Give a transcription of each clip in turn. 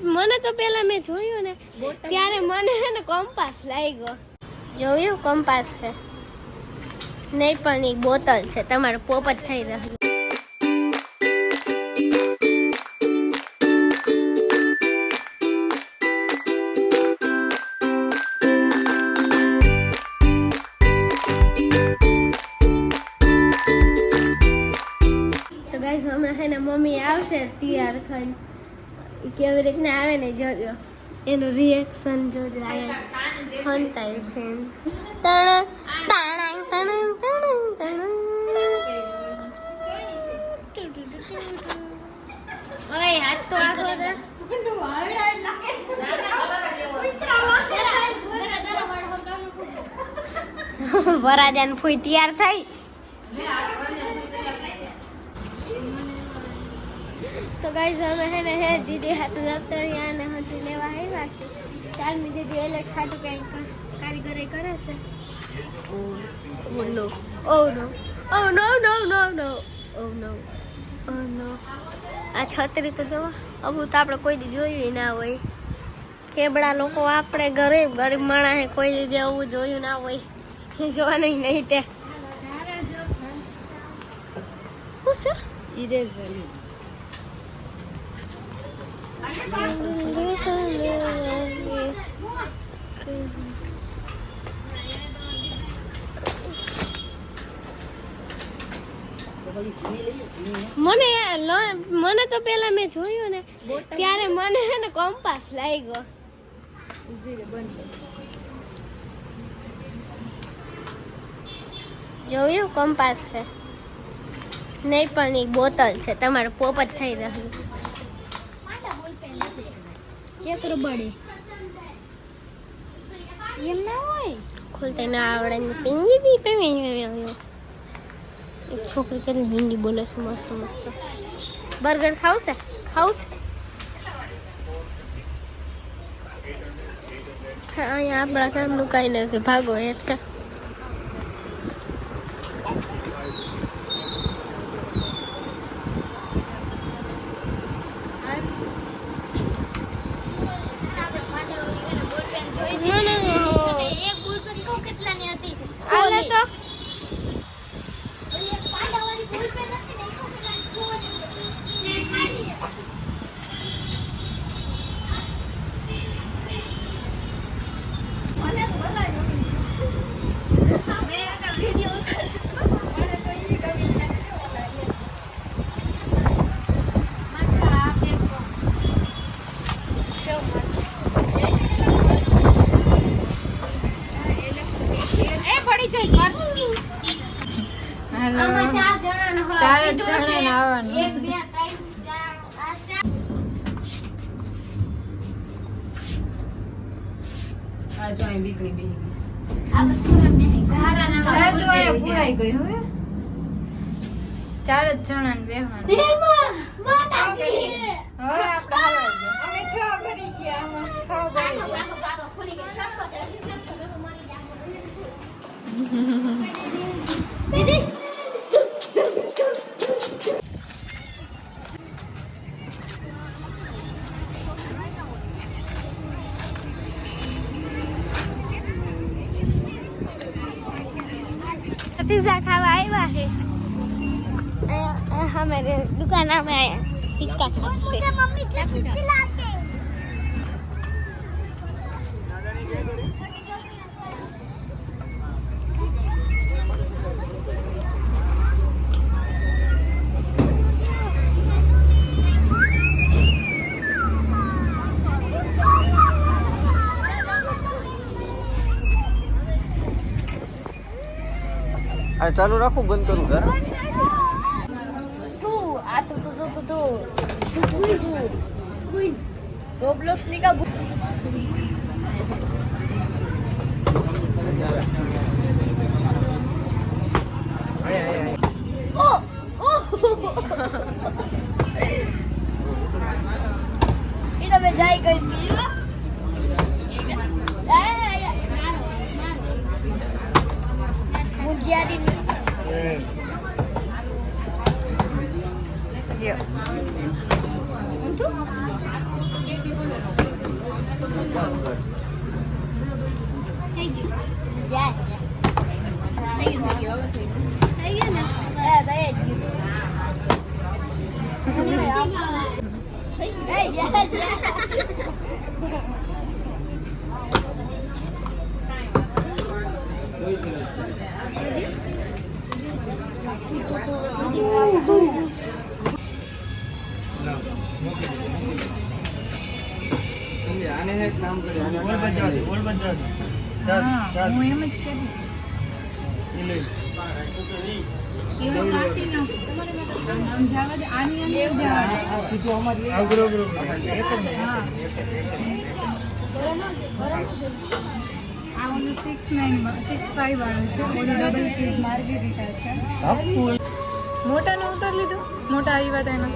મને તો પેલા મેં જોયું ને ત્યારે મને હે ને કંપાસ લાગ્યો. જોયું કંપાસ છે નહીં પણ એક બોટલ છે. તમારે પોપટ થઈ રહ્યું. તો ગાઈસ હમણાં છે ને મમ્મી આવશે તૈયાર થઈને. એ કેવી રીતના આવે ને જોજો, એનું રિએક્શન જોજો. આયા હંતાય છે તણ તાણાંગ તાણાંગ તાણાંગ તાણાંગ. ઓય હાથ તો આખો રે વરાજાન ફૂઈ તૈયાર થઈ. તો ગાઈસ અમે હે ને હે દીદી હાથું દફતરિયા ને હાથું લેવા આવ્યા છે. ચાલમી દીદી એલેક્સ હાથું કંઈક કારીગરી કરે છે. ઓ નો ઓ નો ઓ નો નો નો નો ઓ નો ઓ નો. આ છત્રી તો જોવા અબુ તો આપણે કોઈ દી જોયું ના હોય. ખેબડા લોકો આપણે ગરીબ ગરીબ માણસ કોઈ દી આવું જોયું ના હોય. એ જોવાનું નહીં તે શું છે ઇરેઝર. મને તો પેલા મેં જોયું ને ત્યારે મને હે ને કંપાસ લાગ્યો. જોયું કંપાસ છે નહીં પણ એક બોટલ છે. તમારે પોપટ થઈ રહ્યું. ચેક રબડે એમ ના હોય ખોલતા ના આવડે ને પિંગી બી પેવી. એક છોકરી કરીને હિન્દી બોલે છે મસ્ત મસ્ત. બર્ગર ખાવશે ખાવશે. હા અહીંયા આપણા કામનું કાંઈ નથી. ભાગો એ છે. ચાર જ જણા ને બેહવાનું. पिज्जा खावा આવ્યા છે. हमारे दुकान में आया पिचका से. मम्मी चिल्लाते આ ચાલુ રાખો બંધ કરું જરા. रोब्लॉक्स ने का તમે જાય કઈ મુંજિયારી થઈ ગયું જાય થઈ ગયું ને થઈ આને એક કામ કરી આને હું એમ જ કહેતી એવું કાઢી નાખ. આમ જવા દે. આની અંદર જવા દે. હા. આ ઓલું 6.5 વાળું છે. ઓલું ડબલ ચીઝ માર્ગેરીટા છે. મોટાનો ઉતાર લીધો. મોટા આવ્યા હતા એનો.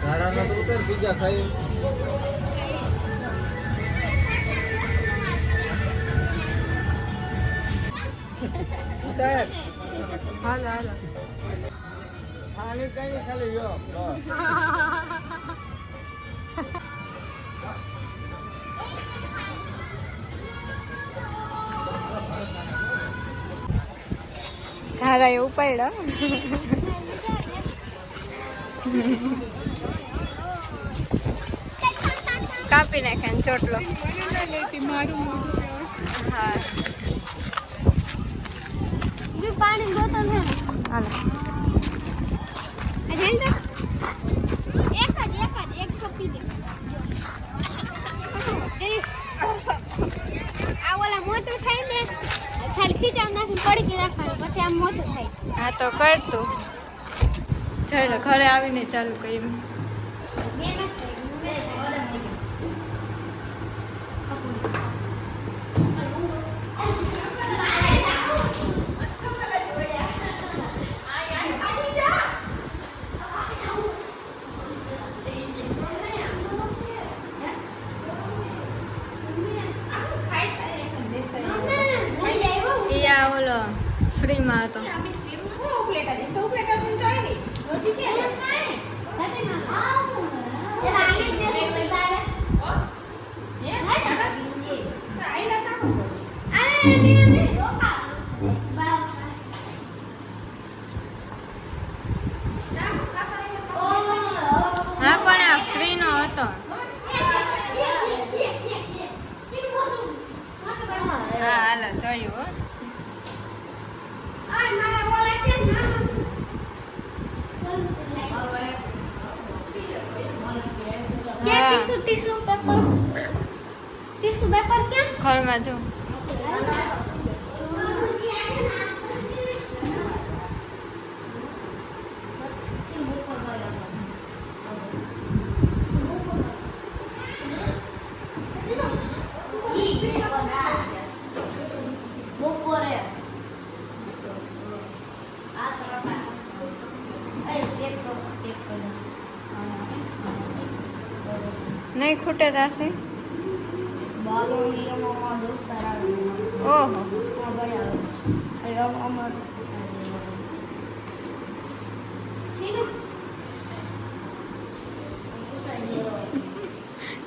ધારાનો તો ઉતર બીજા ખાઈ હાલો હાલો. ખાલી કઈ ખાલી યો ધારા એ ઉપાડ્યા. કાપી નાખે ને ચોટલો. હા પાણી બોતલ છે હાલો. એક કપી દે આ ઓલા મોટું થાય ને ખાલી ખીચામ નાખીને પડી રાખવાનું પછી આમ મોટું થાય. હા તો કર તું. ચાલો ઘરે આવીને ચાલુ કર્યું. ઓલો ફ્રીમાં હતો. હા પણ આ ફ્રીનો હતો. હા હાલો જોયું હો. ટીશ્યુ પેપર ક્યાં ઘરમાં જો. બપોરે નહીં ખૂટે તારથી. ઓહો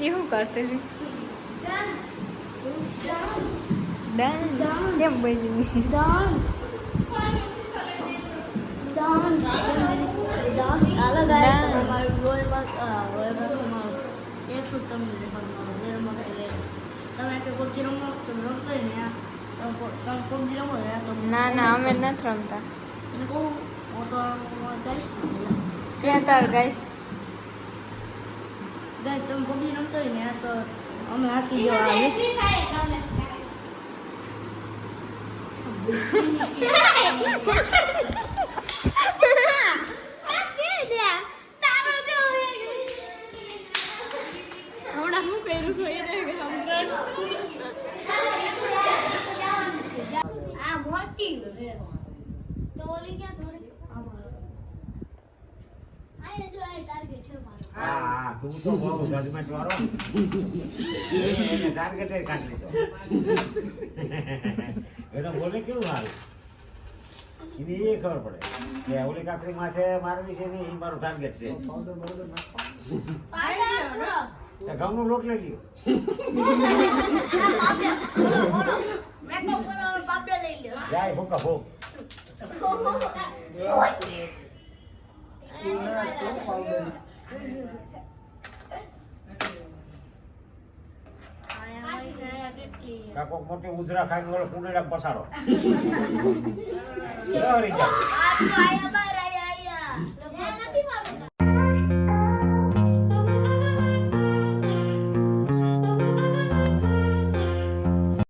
એવું કરતી હતી. ડાન્સ કેમ બોલી? ના ના અમે નથી રમતા. ક્યાં તાર ગાઈસ? તમે પબજી રમતો હોય ને તો અમે હાકી જવા આ મોટી તો ઓલી ક્યાં થોડી આ જો આ ટાર્ગેટ છે મારો. હા તું તો બહુ જજમેન્ટ વાળો એને ટાર્ગેટ કાઢી લીધો એનો બોલે કેવું હાલ એને એ ખબર પડે કે ઓલી કાકડી માથે મારવી છે ને એ મારું ટાર્ગેટ છે પાવડર પૂરો એ ઘઉંનો લોટ લઈ લ્યો. જાય ભૂકા ભૂક. કાકો મોટી ઉધરા ખાઈને ઓલો કુંડળા પસાડો. રહી જાય.